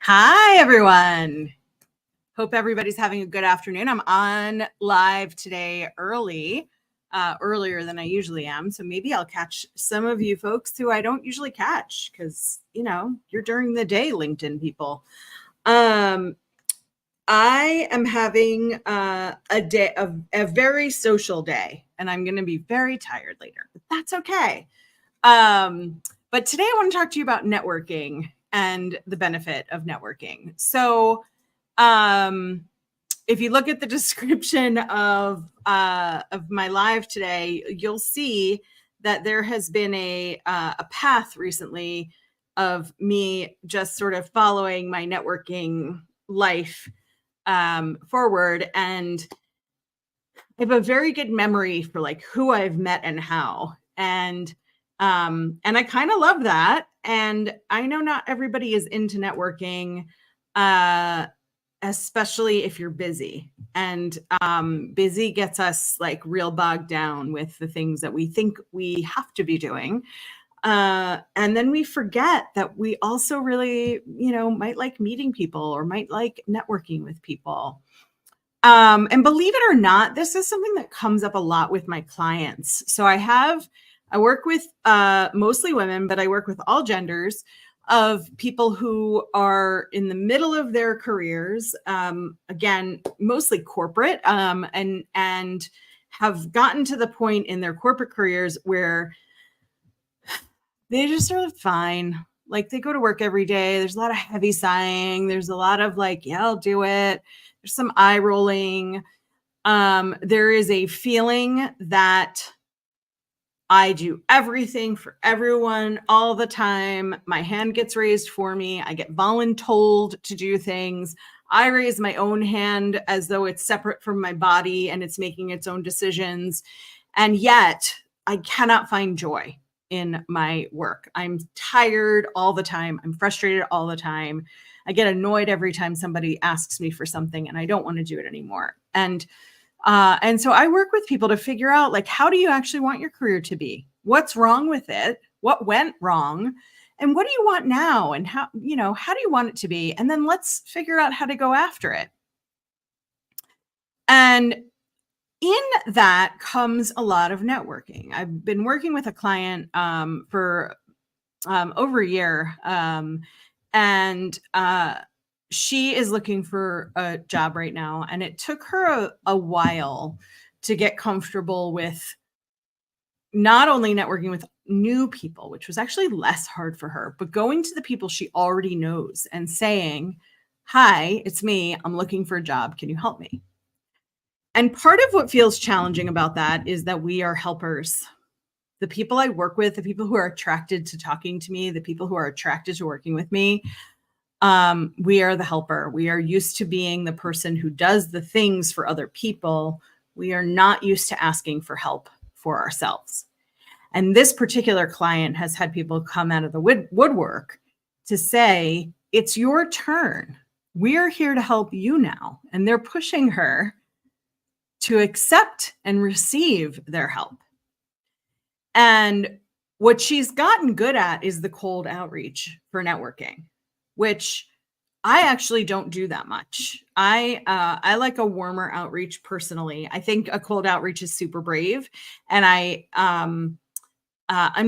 Hi, everyone. Hope everybody's having a good afternoon. I'm on live today earlier than I usually am. So maybe I'll catch some of you folks who I don't usually catch because, you're during the day, LinkedIn people. I am having a very social day, and I'm going to be very tired later, but that's okay. But today I want to talk to you about networking and the benefit of networking. So, if you look at the description of my live today, you'll see that there has been a path recently of me just sort of following my networking life forward, and I have a very good memory for like who I've met and how, and I kind of love that. And I know not everybody is into networking, especially if you're busy. And busy gets us like real bogged down with the things that we think we have to be doing. And then we forget that we also really, might like meeting people or might like networking with people. And believe it or not, this is something that comes up a lot with my clients. So I work with mostly women, but I work with all genders of people who are in the middle of their careers, again, mostly corporate, and have gotten to the point in their corporate careers where they just are fine. Like they go to work every day. There's a lot of heavy sighing. There's a lot of like, yeah, I'll do it. There's some eye rolling. There is a feeling that I do everything for everyone all the time. My hand gets raised for me. I get voluntold to do things. I raise my own hand as though it's separate from my body and it's making its own decisions. And yet I cannot find joy in my work. I'm tired all the time. I'm frustrated all the time. I get annoyed every time somebody asks me for something and I don't want to do it anymore. And so I work with people to figure out, like, how do you actually want your career to be? What's wrong with it? What went wrong? And what do you want now? And how do you want it to be? And then let's figure out how to go after it. And in that comes a lot of networking. I've been working with a client for over a year. And she is looking for a job right now. And it took her a while to get comfortable with not only networking with new people, which was actually less hard for her, but going to the people she already knows and saying, "Hi, it's me. I'm looking for a job. Can you help me?" And part of what feels challenging about that is that we are helpers. The people I work with, the people who are attracted to talking to me, the people who are attracted to working with me, we are the helper. We are used to being the person who does the things for other people. We are not used to asking for help for ourselves. And this particular client has had people come out of the woodwork to say, "It's your turn. We're here to help you now." And they're pushing her to accept and receive their help. And what she's gotten good at is the cold outreach for networking, which I actually don't do that much. I like a warmer outreach personally. I think a cold outreach is super brave, and I'm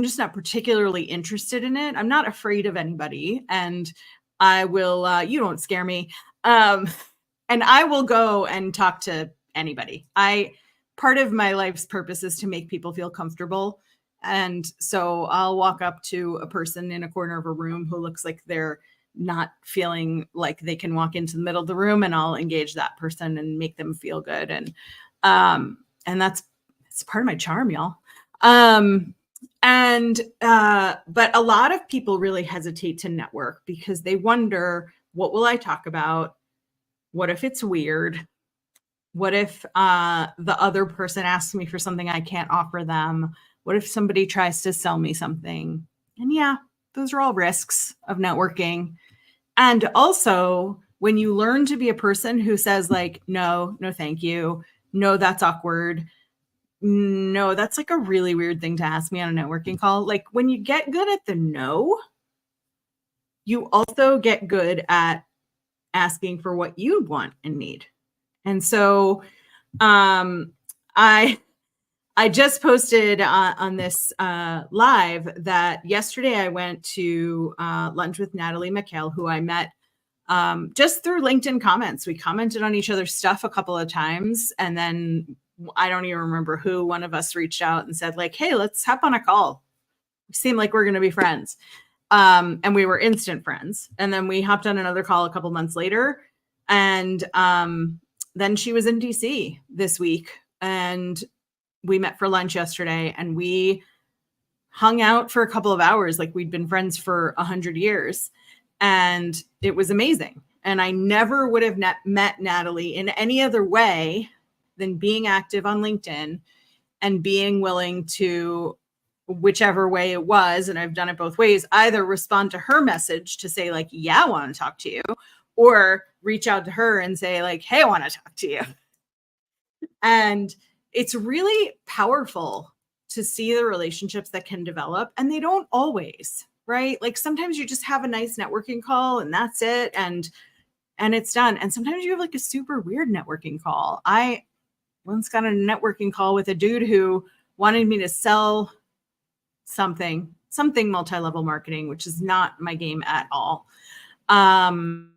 just not particularly interested in it. I'm not afraid of anybody, and I will. You don't scare me, and I will go and talk to anybody. Part of my life's purpose is to make people feel comfortable. And so I'll walk up to a person in a corner of a room who looks like they're not feeling like they can walk into the middle of the room, and I'll engage that person and make them feel good. And it's part of my charm, y'all. But a lot of people really hesitate to network because they wonder, what will I talk about? What if it's weird? What if the other person asks me for something I can't offer them? What if somebody tries to sell me something? And yeah, those are all risks of networking. And also, when you learn to be a person who says like, no, thank you. No, that's awkward. No, that's like a really weird thing to ask me on a networking call. Like when you get good at the no, you also get good at asking for what you want and need. And so I just posted on this live that yesterday I went to lunch with Natalie McHale, who I met just through LinkedIn comments. We commented on each other's stuff a couple of times, and then I don't even remember who, one of us reached out and said like, hey, let's hop on a call. We seem like we're going to be friends. And we were instant friends. And then we hopped on another call a couple months later. And then she was in DC this week, and we met for lunch yesterday, and we hung out for a couple of hours like we'd been friends for 100 years. And it was amazing. And I never would have met Natalie in any other way than being active on LinkedIn and being willing to, whichever way it was, and I've done it both ways, either respond to her message to say like, yeah, I want to talk to you, or reach out to her and say like, hey, I want to talk to you. And it's really powerful to see the relationships that can develop, and they don't always, right? Like sometimes you just have a nice networking call and that's it. And it's done. And sometimes you have like a super weird networking call. I once got a networking call with a dude who wanted me to sell something multi-level marketing, which is not my game at all. And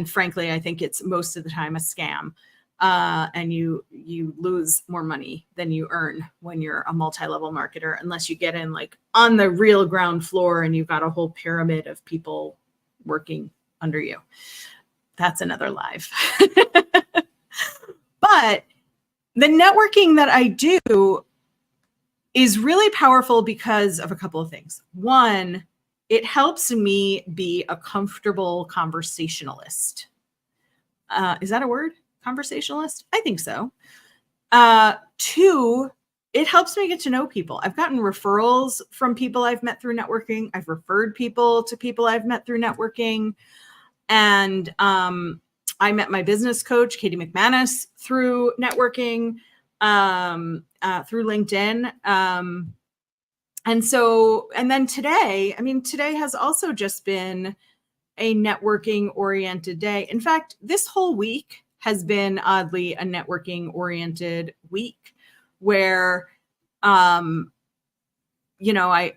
frankly, I think it's most of the time a scam. And you lose more money than you earn when you're a multi-level marketer, unless you get in like on the real ground floor and you've got a whole pyramid of people working under you. That's another live. But the networking that I do is really powerful because of a couple of things. One, it helps me be a comfortable conversationalist. Is that a word? Conversationalist? I think so. Two, it helps me get to know people. I've gotten referrals from people I've met through networking. I've referred people to people I've met through networking. And I met my business coach, Katie McManus, through networking, through LinkedIn. And then today has also just been a networking oriented day. In fact, this whole week has been oddly a networking oriented week where, I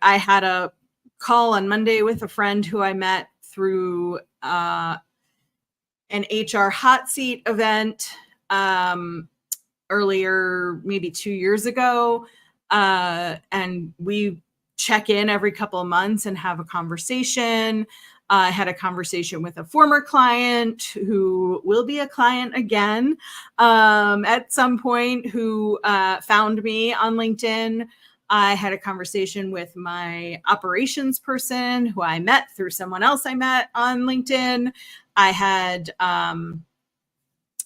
had a call on Monday with a friend who I met through an HR hot seat event earlier, maybe 2 years ago. And we check in every couple of months and have a conversation. I had a conversation with a former client who will be a client again at some point, who found me on LinkedIn. I had a conversation with my operations person who I met through someone else I met on LinkedIn. I had a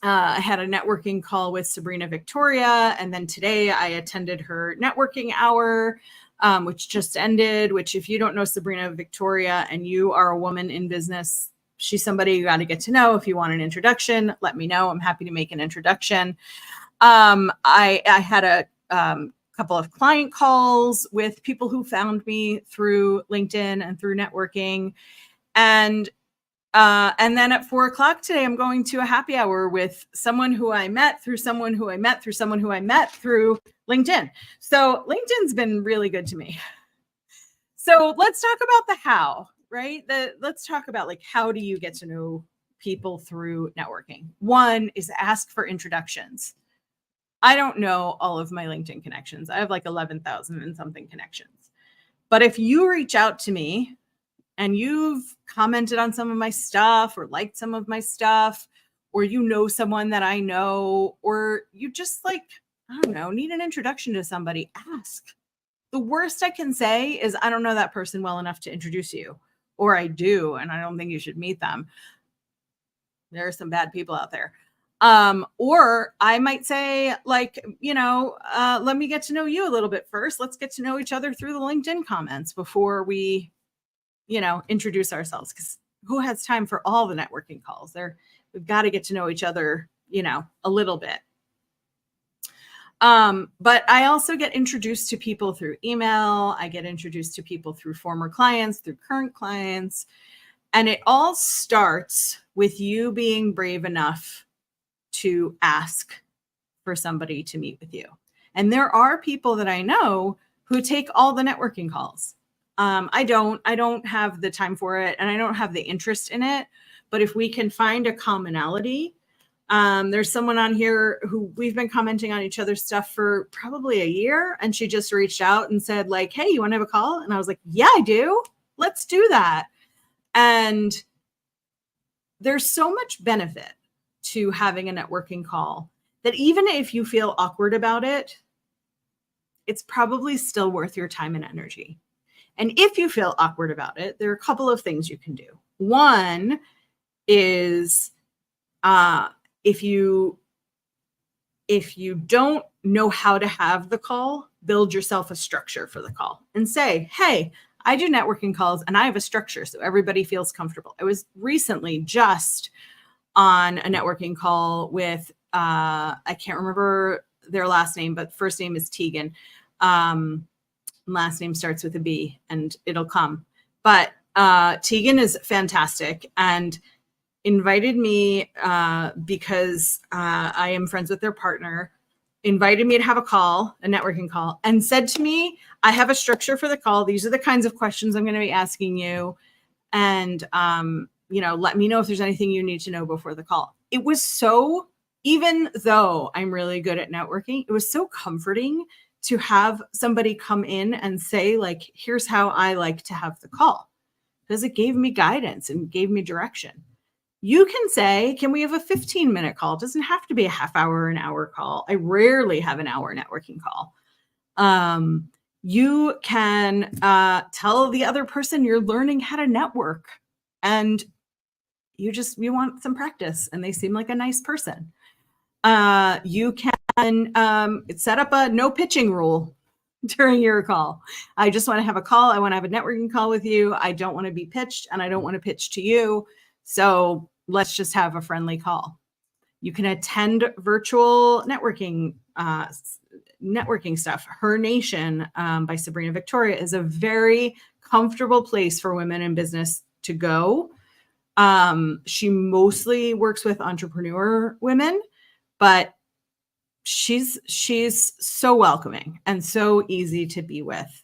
networking call with Sabrina Victoria. And then today I attended her networking hour, which just ended, which if you don't know Sabrina Victoria and you are a woman in business, she's somebody you got to get to know. If you want an introduction, let me know. I'm happy to make an introduction. I had a couple of client calls with people who found me through LinkedIn and through networking. And then at 4:00 today, I'm going to a happy hour with someone who I met through someone who I met through someone who I met through LinkedIn. So LinkedIn's been really good to me. So let's talk about the how, right? Let's talk about like, how do you get to know people through networking? One is ask for introductions. I don't know all of my LinkedIn connections. I have like 11,000 and something connections. But if you reach out to me and you've commented on some of my stuff or liked some of my stuff, or you know someone that I know, or you just like, I don't know, need an introduction to somebody, ask. The worst I can say is I don't know that person well enough to introduce you, or I do, and I don't think you should meet them. There are some bad people out there. Or I might say like, let me get to know you a little bit first. Let's get to know each other through the LinkedIn comments before we introduce ourselves, because who has time for all the networking calls? We've got to get to know each other, a little bit. But I also get introduced to people through email. I get introduced to people through former clients, through current clients. And it all starts with you being brave enough to ask for somebody to meet with you. And there are people that I know who take all the networking calls. I don't have the time for it, and I don't have the interest in it. But if we can find a commonality, there's someone on here who we've been commenting on each other's stuff for probably a year. And she just reached out and said like, hey, you want to have a call? And I was like, yeah, I do. Let's do that. And there's so much benefit to having a networking call that even if you feel awkward about it, it's probably still worth your time and energy. And if you feel awkward about it, there are a couple of things you can do. One is if you don't know how to have the call, build yourself a structure for the call and say, hey, I do networking calls and I have a structure so everybody feels comfortable. I was recently just on a networking call with, I can't remember their last name, but first name is Tegan. Last name starts with a B and it'll come. But Tegan is fantastic and invited me because I am friends with their partner, invited me to have a call, a networking call, and said to me, I have a structure for the call. These are the kinds of questions I'm going to be asking you. And, let me know if there's anything you need to know before the call. It was so, even though I'm really good at networking, it was so comforting to have somebody come in and say, like, here's how I like to have the call, because it gave me guidance and gave me direction. You can say, can we have a 15-minute call? It doesn't have to be a half hour or an hour call. I rarely have an hour networking call. You can tell the other person you're learning how to network and you want some practice and they seem like a nice person. You can set up a no pitching rule during your call. I just want to have a call. I want to have a networking call with you. I don't want to be pitched and I don't want to pitch to you. So let's just have a friendly call. You can attend virtual networking stuff. Her Nation by Sabrina Victoria is a very comfortable place for women in business to go. She mostly works with entrepreneur women, but she's so welcoming and so easy to be with.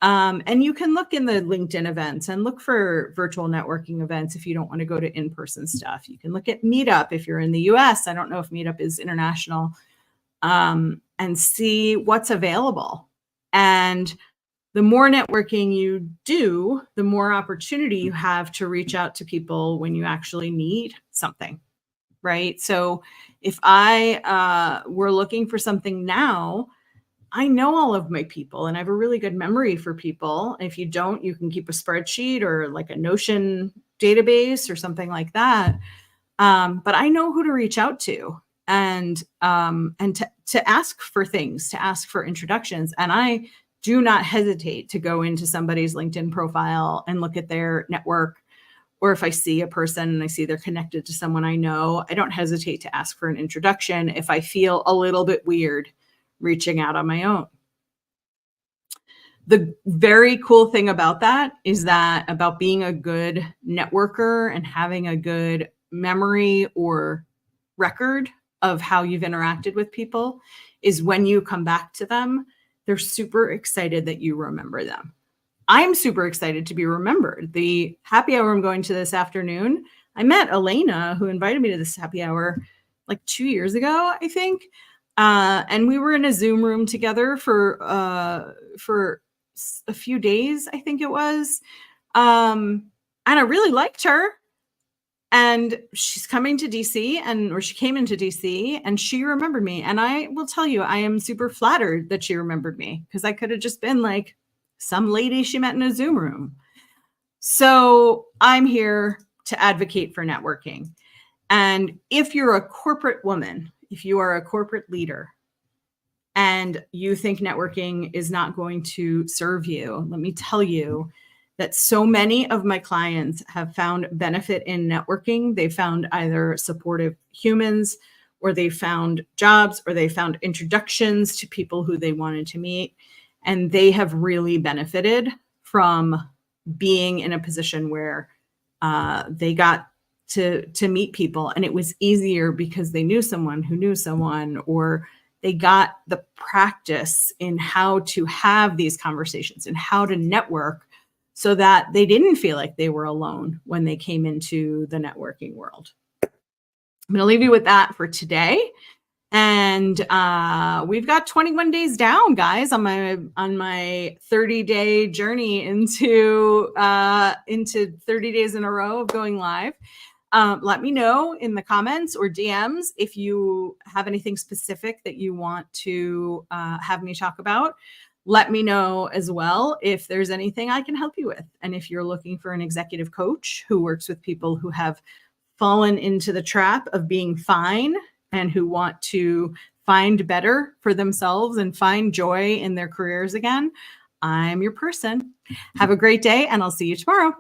And you can look in the LinkedIn events and look for virtual networking events if you don't want to go to in-person stuff. You can look at Meetup if you're in the US. I don't know if Meetup is international, and see what's available. And the more networking you do, the more opportunity you have to reach out to people when you actually need something, right? So if I were looking for something now, I know all of my people and I have a really good memory for people. If you don't, you can keep a spreadsheet or like a Notion database or something like that. But I know who to reach out to and to ask for things, to ask for introductions. And I do not hesitate to go into somebody's LinkedIn profile and look at their network. Or if I see a person and I see they're connected to someone I know, I don't hesitate to ask for an introduction if I feel a little bit weird reaching out on my own. The very cool thing about that is that about being a good networker and having a good memory or record of how you've interacted with people is when you come back to them, they're super excited that you remember them. I'm super excited to be remembered. The happy hour I'm going to this afternoon, I met Elena, who invited me to this happy hour like 2 years ago, I think. And we were in a Zoom room together for a few days, I think it was. And I really liked her. And she's coming to DC or she came into DC and she remembered me. And I will tell you, I am super flattered that she remembered me because I could have just been like some lady she met in a Zoom room. So I'm here to advocate for networking. And if you're a corporate woman, if you are a corporate leader and you think networking is not going to serve you, let me tell you that so many of my clients have found benefit in networking. They found either supportive humans or they found jobs, or they found introductions to people who they wanted to meet. And they have really benefited from being in a position where they got to meet people, and it was easier because they knew someone who knew someone, or they got the practice in how to have these conversations and how to network so that they didn't feel like they were alone when they came into the networking world. I'm going to leave you with that for today. And we've got 21 days down, guys, on my 30-day journey into 30 days in a row of going live. Let me know in the comments or DMs if you have anything specific that you want to have me talk about. Let me know as well if there's anything I can help you with. And if you're looking for an executive coach who works with people who have fallen into the trap of being fine and who want to find better for themselves and find joy in their careers again, I'm your person. Have a great day, and I'll see you tomorrow.